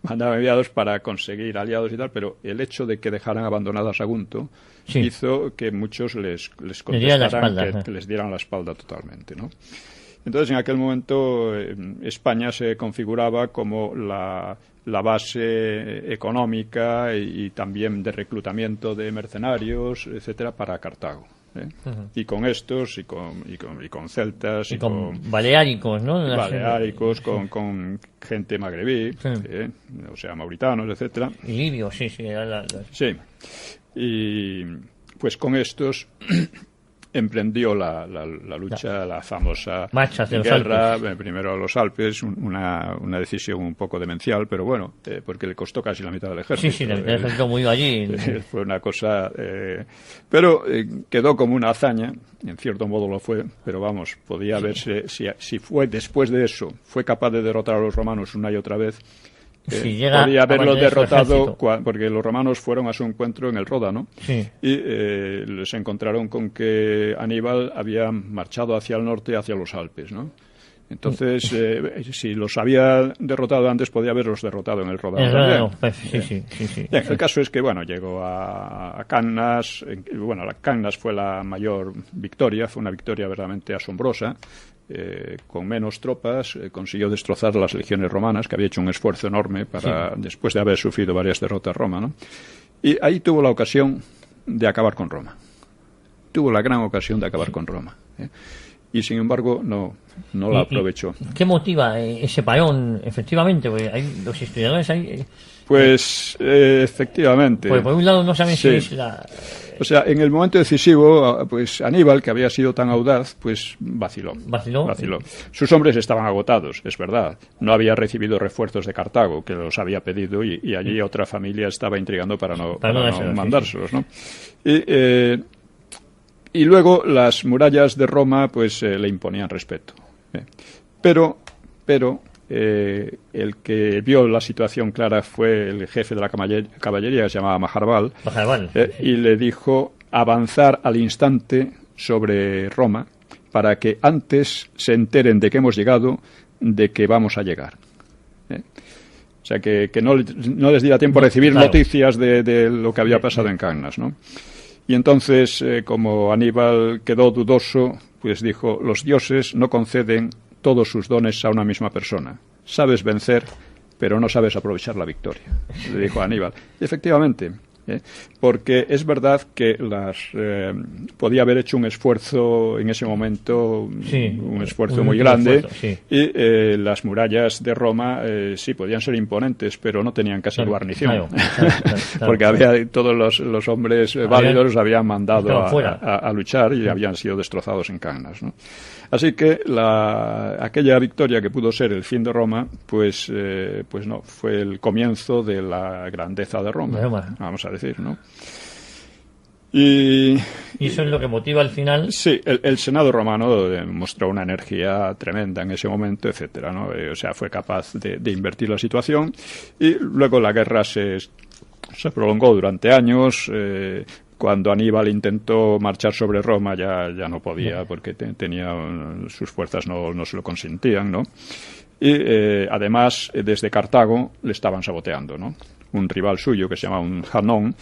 mandaban enviados para conseguir aliados y tal, pero el hecho de que dejaran abandonada Sagunto Sí. hizo que muchos les dieran la contestaran espalda, que les dieran la espalda totalmente, ¿no? Entonces, en aquel momento, España se configuraba como la base económica y también de reclutamiento de mercenarios, etcétera, para Cartago. Y con estos, y con celtas, Y con baleáricos, ¿no? baleáricos, con gente magrebí, Sí. o sea, mauritanos, etcétera. Y libios, sí. Sí. Y pues con estos emprendió la lucha, la famosa Marcha hacia los guerra, Alpes. primero a los Alpes, una decisión un poco demencial, pero bueno, porque le costó casi la mitad del ejército. Sí, el ejército muy allí. Fue una cosa... pero quedó como una hazaña, en cierto modo lo fue, pero vamos, podía verse, si fue después de eso, fue capaz de derrotar a los romanos una y otra vez, Si llega podía a haberlo mantener su derrotado ejército. porque los romanos fueron a su encuentro en el Ródano, Sí. y les encontraron con que Aníbal había marchado hacia el norte, hacia los Alpes, ¿no? Entonces, si los había derrotado antes, podía haberlos derrotado en el Ródano también. Pues, sí. Bien, el caso es que, bueno, llegó a Cannas. Bueno, la Cannas fue la mayor victoria, fue una victoria verdaderamente asombrosa. Con menos tropas, consiguió destrozar las legiones romanas, que había hecho un esfuerzo enorme para después de haber sufrido varias derrotas Roma, ¿no? Y ahí tuvo la ocasión de acabar con Roma. Tuvo la gran ocasión de acabar con Roma. Y sin embargo no la aprovechó. ¿Qué motiva ese parón, efectivamente? Porque los historiadores ahí... Pues efectivamente. Pues por un lado no saben si es la... O sea, en el momento decisivo, pues Aníbal, que había sido tan audaz, pues vaciló. Sus hombres estaban agotados, es verdad. No había recibido refuerzos de Cartago, que los había pedido, y allí otra familia estaba intrigando para no mandárselos, ¿no? Y luego las murallas de Roma, pues le imponían respeto. Pero el que vio la situación clara fue el jefe de la caballería, que se llamaba Majarbal, y le dijo avanzar al instante sobre Roma para que antes se enteren de que hemos llegado, de que vamos a llegar. O sea, que no les diera tiempo a recibir noticias de lo que había pasado en Cannas, ¿no? Y entonces, como Aníbal quedó dudoso, pues dijo: los dioses no conceden todos sus dones a una misma persona. Sabes vencer, pero no sabes aprovechar la victoria, le dijo a Aníbal. Y efectivamente, Porque es verdad que podía haber hecho un esfuerzo en ese momento, un esfuerzo muy grande, y las murallas de Roma sí podían ser imponentes, pero no tenían casi guarnición, porque había todos los hombres válidos los habían mandado a luchar y habían sido destrozados en Cannas, ¿no? Así que aquella victoria que pudo ser el fin de Roma, pues no, fue el comienzo de la grandeza de Roma, vamos a decir, ¿no? Y eso es lo que motiva al final. Sí, el Senado romano mostró una energía tremenda en ese momento, etcétera, ¿no? O sea, fue capaz de invertir la situación, y luego la guerra se prolongó durante años. Cuando Aníbal intentó marchar sobre Roma ya no podía, porque sus fuerzas no se lo consentían, ¿no? Y además desde Cartago le estaban saboteando, ¿no? Un rival suyo que se llama un Janón,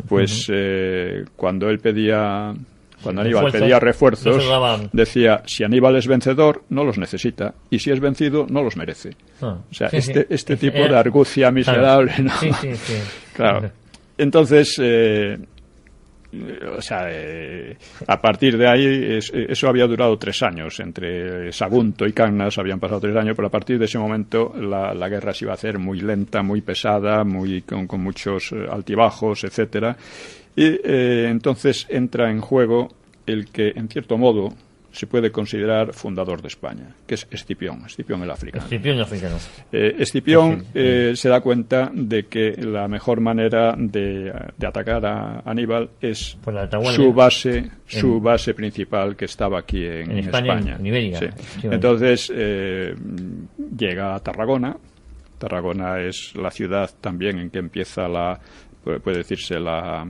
pues cuando Aníbal pedía refuerzos, decía: si Aníbal es vencedor, no los necesita, y si es vencido, no los merece. O sea, este tipo de argucia miserable, ¿no? Claro. Entonces, a partir de ahí eso había durado 3 años. Entre Sagunto y Cannas habían pasado 3 años, pero a partir de ese momento la guerra se iba a hacer muy lenta, muy pesada, con muchos altibajos, etcétera. Y entonces entra en juego el que, en cierto modo, se puede considerar fundador de España, que es Escipión el africano. Escipión se da cuenta de que la mejor manera de atacar a Aníbal es su base principal, que estaba aquí en España. En Iberia. Sí. Entonces llega a Tarragona. Tarragona es la ciudad también en que empieza puede decirse la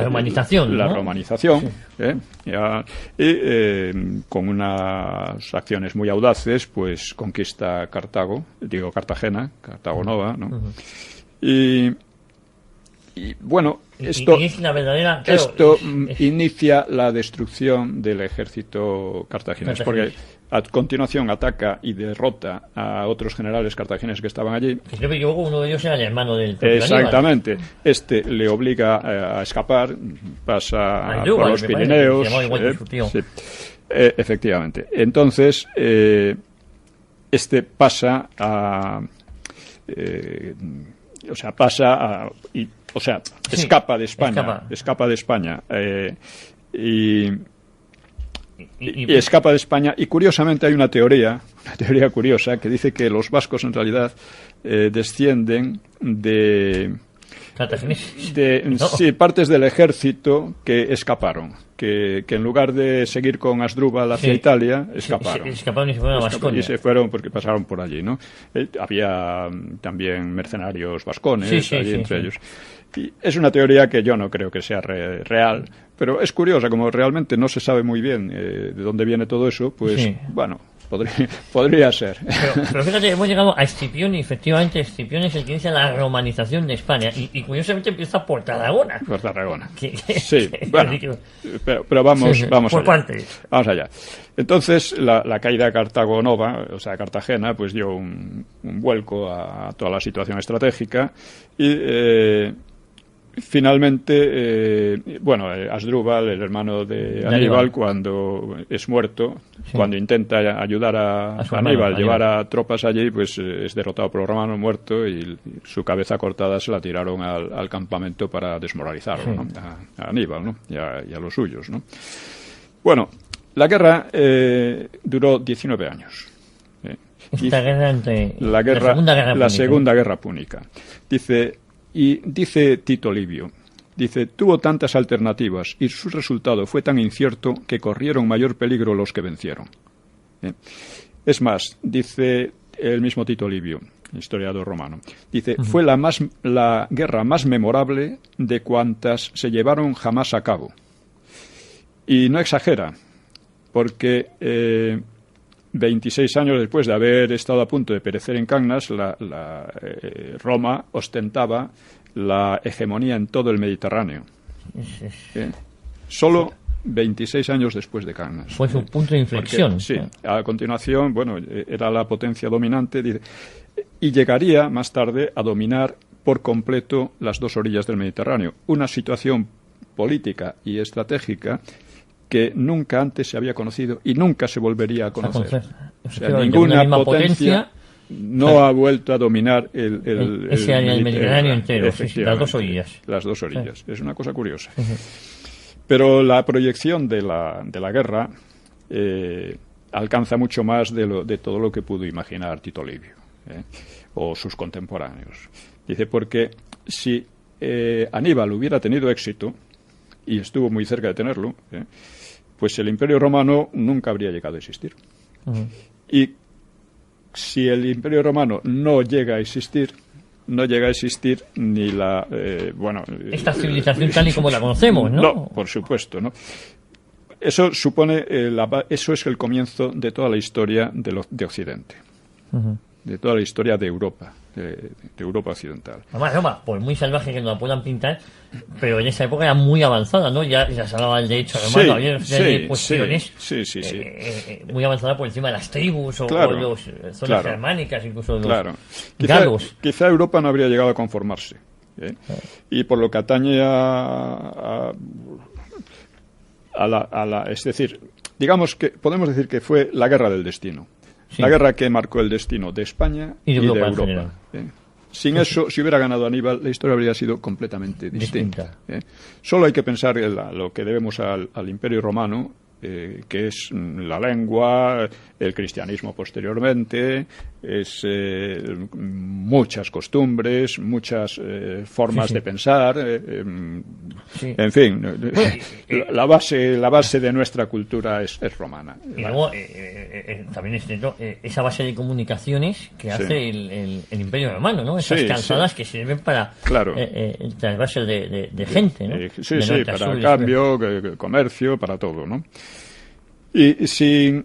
romanización. La romanización. Con unas acciones muy audaces, pues conquista Cartagena, Cartago Nova, ¿no? Y bueno, esto inicia la destrucción del ejército cartaginés, porque a continuación ataca y derrota a otros generales cartagineses que estaban allí. Si no me equivoco, uno de ellos era el hermano del Exactamente. Este le obliga a escapar, pasa por los Pirineos. Efectivamente. Entonces, escapa de España. Y escapa de España, y curiosamente hay una teoría curiosa que dice que los vascos en realidad descienden de partes del ejército que escaparon, que en lugar de seguir con Asdrúbal hacia Italia, escaparon. Escaparon y se fueron a Vasconia. Y se fueron porque pasaron por allí, ¿no? Había también mercenarios vascones entre ellos. Y es una teoría que yo no creo que sea real, pero es curiosa, como realmente no se sabe muy bien de dónde viene todo eso, pues bueno, podría ser. Pero fíjate, hemos llegado a Escipión, y efectivamente Escipión es el que inicia la romanización de España, y curiosamente empieza por Tarragona. Por Tarragona. Sí, bueno, pero vamos allá. Vamos allá. Entonces, la caída de Cartago Nova, o sea, Cartagena, pues dio un vuelco a toda la situación estratégica, y finalmente, Asdrúbal, el hermano de Aníbal, cuando es muerto, cuando intenta ayudar a Aníbal, llevar a tropas allí, pues es derrotado por los romanos, muerto, y su cabeza cortada se la tiraron al campamento para desmoralizarlo, ¿no? A Aníbal, ¿no? y a los suyos, ¿no? Bueno, la guerra duró 19 años. Esta guerra entre la Segunda Guerra Púnica. Dice Tito Livio, tuvo tantas alternativas y su resultado fue tan incierto que corrieron mayor peligro los que vencieron. Es más, dice el mismo Tito Livio, historiador romano, fue la guerra más memorable de cuantas se llevaron jamás a cabo. Y no exagera, porque 26 años después de haber estado a punto de perecer en Cannas, Roma ostentaba la hegemonía en todo el Mediterráneo. Solo 26 años después de Cannas. Fue su punto de inflexión. A continuación, era la potencia dominante, y llegaría más tarde a dominar por completo las dos orillas del Mediterráneo. Una situación política y estratégica que nunca antes se había conocido y nunca se volvería a conocer. O sea, ninguna potencia no ha vuelto a dominar ese área del Mediterráneo entero, las dos orillas. Las dos orillas. Sí. Es una cosa curiosa. Pero la proyección de la guerra alcanza mucho más de todo lo que pudo imaginar Tito Livio o sus contemporáneos. Dice, porque si Aníbal hubiera tenido éxito, y estuvo muy cerca de tenerlo, pues el Imperio Romano nunca habría llegado a existir. Y si el Imperio Romano no llega a existir ni la... esta civilización tal y como la conocemos, ¿no? No, por supuesto, ¿no? Eso supone... eso es el comienzo de toda la historia de Occidente. De toda la historia de Europa, de Europa occidental. Además, Roma, por muy salvaje que nos la puedan pintar, pero en esa época era muy avanzada, ¿no? Ya se hablaba del derecho romano, había cuestiones muy avanzadas por encima de las tribus o las zonas germánicas, incluso de los galos. Quizá Europa no habría llegado a conformarse. Y por lo que atañe es decir, digamos que podemos decir que fue la guerra del destino. Sí. La guerra que marcó el destino de España y de Europa. Sin eso, si hubiera ganado Aníbal, la historia habría sido completamente distinta. Solo hay que pensar en lo que debemos al Imperio Romano, que es la lengua, el cristianismo posteriormente, es muchas costumbres, muchas formas de pensar, en fin, la base de nuestra cultura es romana. Y luego también es cierto, esa base de comunicaciones que hace el Imperio Romano, ¿no? Esas calzadas que sirven para trasvases de gente, ¿no? Para cambio, comercio, para todo, ¿no? Y si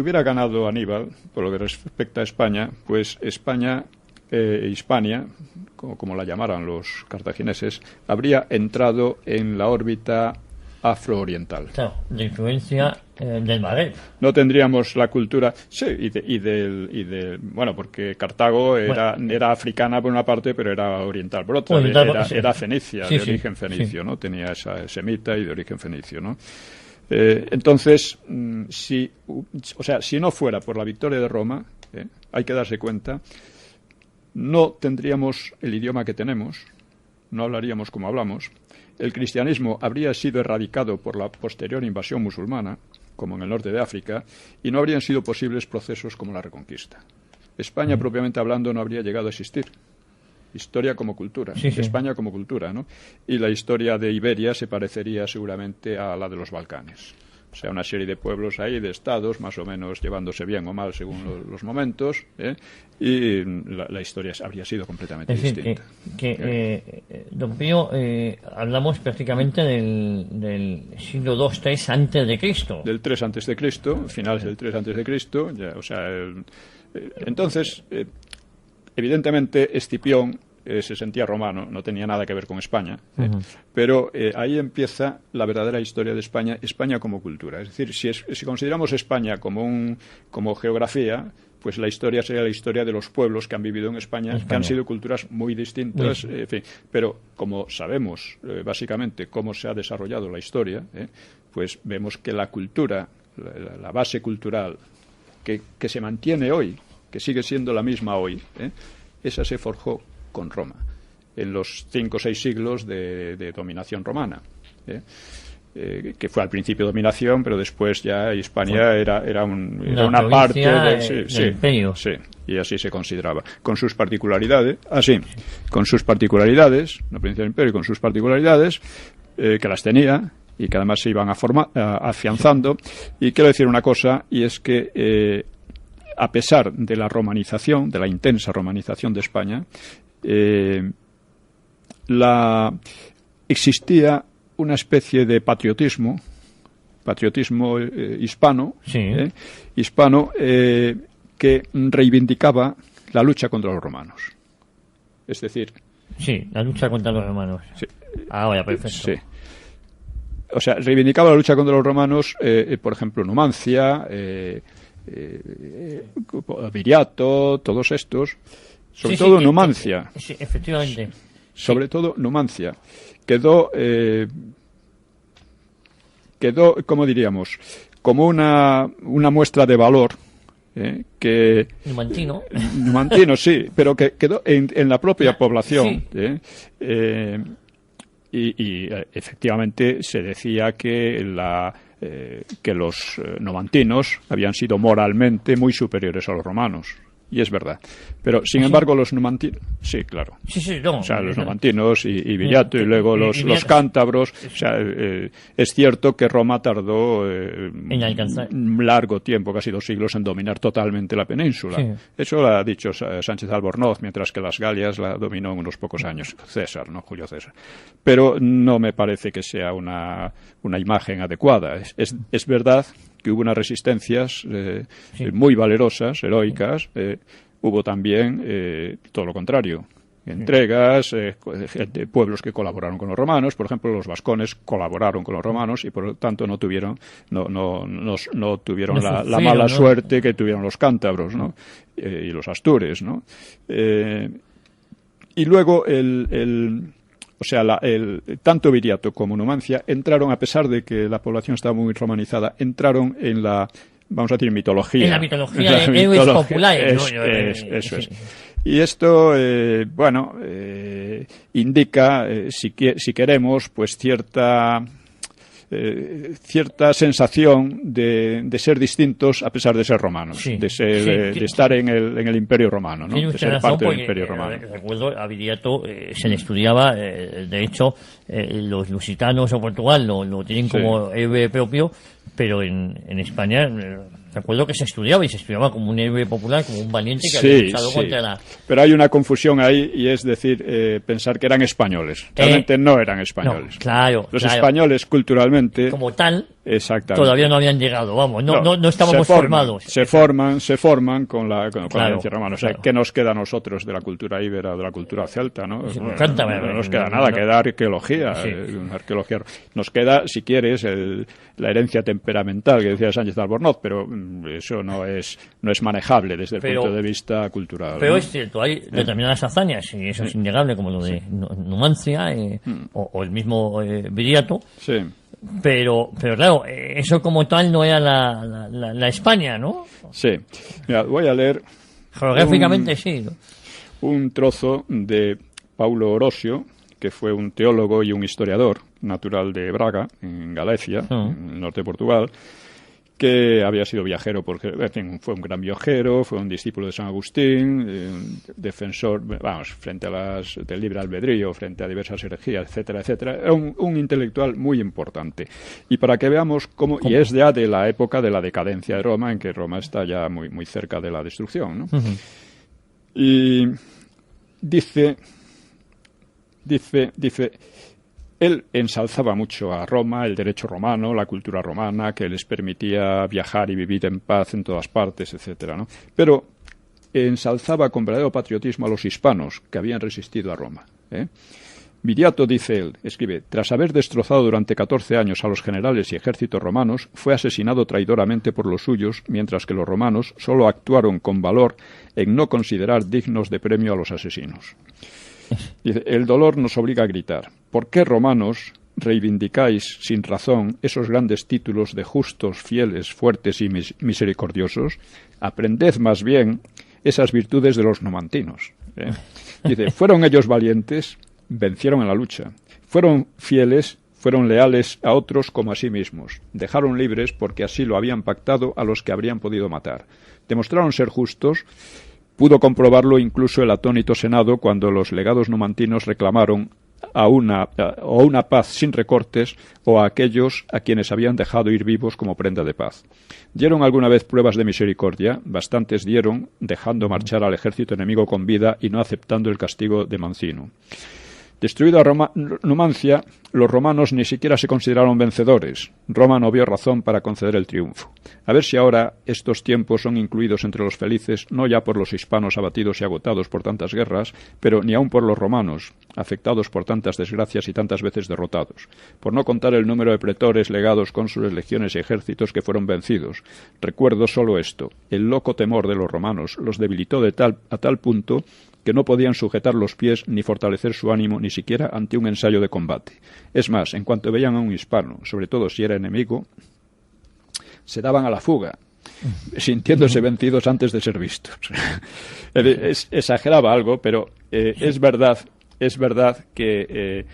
hubiera ganado Aníbal, por lo que respecta a España, pues España, Hispania, como la llamaran los cartagineses, habría entrado en la órbita afrooriental. Claro, de influencia del Magreb. No tendríamos la cultura, bueno, porque Cartago era africana por una parte, pero era oriental por otra, era fenicia, de origen fenicio, ¿no? Tenía esa semita y de origen fenicio, ¿no? Entonces, si no fuera por la victoria de Roma, hay que darse cuenta, no tendríamos el idioma que tenemos, no hablaríamos como hablamos, el cristianismo habría sido erradicado por la posterior invasión musulmana, como en el norte de África, y no habrían sido posibles procesos como la Reconquista. España, propiamente hablando, no habría llegado a existir. Historia como cultura, España como cultura, ¿no? Y la historia de Iberia se parecería seguramente a la de los Balcanes. O sea, una serie de pueblos ahí, de estados, más o menos llevándose bien o mal según los momentos, y la historia habría sido completamente distinta. Don Pío, hablamos prácticamente del siglo II-III antes de Cristo. Del 3 antes de Cristo, finales del 3 antes de Cristo, entonces... Evidentemente, Escipión se sentía romano, no tenía nada que ver con España, pero ahí empieza la verdadera historia de España, España como cultura. Es decir, si consideramos España como geografía, pues la historia sería la historia de los pueblos que han vivido en España. Que han sido culturas muy distintas, en fin, pero como sabemos básicamente cómo se ha desarrollado la historia, pues vemos que la cultura, la base cultural que se mantiene hoy, que sigue siendo la misma hoy, esa se forjó con Roma, en los 5 o 6 siglos de dominación romana, que fue al principio dominación, pero después ya Hispania era una parte del imperio. Sí, y así se consideraba, con sus particularidades, no provincia del imperio, con sus particularidades, que las tenía, y que además se iban afianzando. Y quiero decir una cosa, y es que a pesar de la romanización, de la intensa romanización de España, existía una especie de patriotismo hispano, que reivindicaba la lucha contra los romanos. Es decir... Sí, la lucha contra los romanos. Sí. Vaya, perfecto. Sí. O sea, reivindicaba la lucha contra los romanos, por ejemplo, Numancia... Viriato, todos estos, sobre todo Numancia. Sí, efectivamente. Sobre todo Numancia. Quedó, ¿cómo diríamos? Como una muestra de valor que... Numantino, sí, pero que quedó en la propia población. Sí. Y efectivamente se decía que los numantinos habían sido moralmente muy superiores a los romanos. Y es verdad. Pero, sin embargo, los numantinos... Sí, claro. No, o sea, los numantinos y Viriato, y luego los cántabros. O sea, es cierto que Roma tardó en alcanzar un largo tiempo, casi 2 siglos, en dominar totalmente la península. Sí. Eso lo ha dicho Sánchez Albornoz, mientras que las Galias la dominó en unos pocos años. César, ¿no? Julio César. Pero no me parece que sea una imagen adecuada. Es verdad que hubo unas resistencias muy valerosas, heroicas. Hubo también todo lo contrario, entregas, pueblos que colaboraron con los romanos. Por ejemplo, los vascones colaboraron con los romanos y por lo tanto no tuvieron la mala suerte que tuvieron los cántabros, ¿no? Y los astures, ¿no? Y luego tanto Viriato como Numancia entraron, a pesar de que la población estaba muy romanizada, entraron en la, vamos a decir, mitología. En la mitología de héroes populares. Eso es. Y esto, indica, si queremos, pues cierta sensación de ser distintos a pesar de ser romanos, de estar en el Imperio Romano, ¿no? De ser parte del Imperio Romano. Recuerdo, a Viriato se le estudiaba, de hecho, los lusitanos o Portugal lo tienen como héroe propio, pero en España recuerdo que se estudiaba como un héroe popular, como un valiente que había luchado contra la... Pero hay una confusión ahí, y es decir, pensar que eran españoles. Realmente no eran españoles. No, claro. Los españoles, culturalmente... Como tal, exactamente, todavía no habían llegado, no estábamos formados. Se forman con la herencia romana. O sea, ¿qué nos queda a nosotros de la cultura íbera, de la cultura celta, no? No nos queda nada, queda arqueología. Arqueología. Nos queda, si quieres, la herencia temperamental que decía Sánchez de Albornoz, pero eso no es manejable desde el punto de vista cultural. Pero ¿no? Es cierto, hay determinadas hazañas, y eso es innegable, como lo de Numancia o el mismo Viriato. Sí. Pero claro, eso como tal no era la España, ¿no? Sí. Mira, voy a leer... Geográficamente sí, ¿no? Un trozo de Paulo Orosio, que fue un teólogo y un historiador natural de Braga, en Galicia, en el norte de Portugal, que había sido viajero, porque fue un gran viajero, fue un discípulo de San Agustín, defensor, frente a del libre albedrío, frente a diversas herejías, etcétera, etcétera. Era un intelectual muy importante. Y para que veamos cómo, y es ya de la época de la decadencia de Roma, en que Roma está ya muy, muy cerca de la destrucción, ¿no? Y dice, él ensalzaba mucho a Roma, el derecho romano, la cultura romana, que les permitía viajar y vivir en paz en todas partes, etcétera, ¿no? Pero ensalzaba con verdadero patriotismo a los hispanos que habían resistido a Roma. Viriato, dice él, escribe, tras haber destrozado durante 14 años a los generales y ejércitos romanos, fue asesinado traidoramente por los suyos, mientras que los romanos solo actuaron con valor en no considerar dignos de premio a los asesinos. Dice, el dolor nos obliga a gritar. ¿Por qué, romanos, reivindicáis sin razón esos grandes títulos de justos, fieles, fuertes y misericordiosos? Aprended más bien esas virtudes de los numantinos. Dice, fueron ellos valientes, vencieron en la lucha. Fueron fieles, fueron leales a otros como a sí mismos. Dejaron libres porque así lo habían pactado a los que habrían podido matar. Demostraron ser justos. Pudo comprobarlo incluso el atónito Senado cuando los legados numantinos reclamaron una paz sin recortes o a aquellos a quienes habían dejado ir vivos como prenda de paz. ¿Dieron alguna vez pruebas de misericordia? Bastantes dieron, dejando marchar al ejército enemigo con vida y no aceptando el castigo de Mancino. Destruida Numancia, los romanos ni siquiera se consideraron vencedores. Roma no vio razón para conceder el triunfo. A ver si ahora estos tiempos son incluidos entre los felices, no ya por los hispanos abatidos y agotados por tantas guerras, pero ni aun por los romanos, afectados por tantas desgracias y tantas veces derrotados. Por no contar el número de pretores, legados, cónsules, legiones y ejércitos que fueron vencidos. Recuerdo solo esto. El loco temor de los romanos los debilitó a tal punto que no podían sujetar los pies ni fortalecer su ánimo ni siquiera ante un ensayo de combate. Es más, en cuanto veían a un hispano, sobre todo si era enemigo, se daban a la fuga, sintiéndose vencidos antes de ser vistos. Exageraba algo, pero es verdad que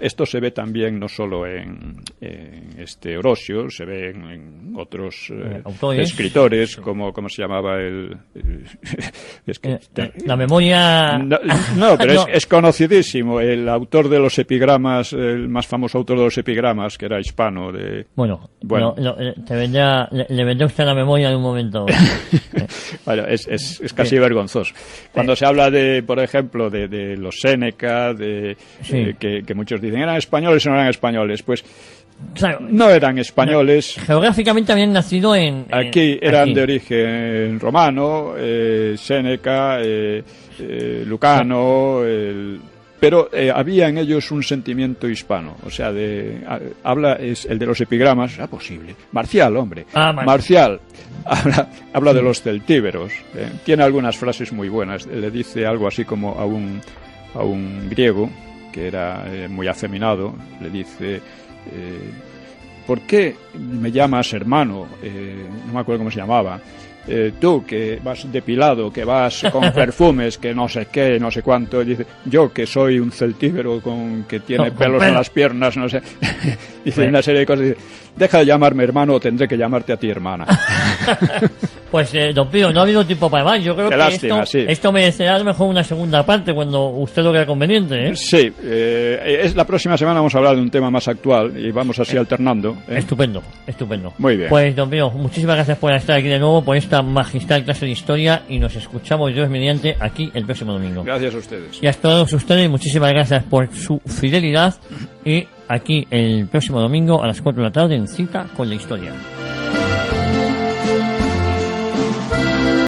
esto se ve también no solo en Orosio, se ve en otros escritores, como se llamaba la memoria... No, pero es conocidísimo. El autor de los epigramas, el más famoso autor de los epigramas, que era hispano. Bueno. Le vendrá usted la memoria en un momento. Bueno, es casi vergonzoso. Cuando se habla por ejemplo, de los Séneca, que muchos dicen, ¿eran españoles o no eran españoles? Pues claro, no eran españoles. Geográficamente habían nacido aquí eran de origen romano, Séneca, Lucano, pero había en ellos un sentimiento hispano. O sea, es el de los epigramas. Posible. Marcial, hombre. Marcial. Habla de los celtíberos. Tiene algunas frases muy buenas. Le dice algo así como a un griego que era muy afeminado, le dice, ¿por qué me llamas hermano? No me acuerdo cómo se llamaba. Tú que vas depilado, que vas con perfumes, que no sé qué, no sé cuánto, dice, yo que soy un celtíbero que tiene pelos en las piernas, no sé, dice una serie de cosas, dice, deja de llamarme hermano o tendré que llamarte a ti hermana. Pues, don Pío, no ha habido tiempo para más. Yo creo que esto merecerá a lo mejor una segunda parte cuando usted lo crea conveniente, ¿eh? Sí, la próxima semana vamos a hablar de un tema más actual y vamos así alternando. Estupendo. Muy bien. Pues, don Pío, muchísimas gracias por estar aquí de nuevo, por esta magistral clase de historia, y nos escuchamos Dios mediante aquí el próximo domingo. Gracias a ustedes. Y a todos ustedes, muchísimas gracias por su fidelidad, y aquí el próximo domingo a las 4 de la tarde en Cita con la Historia.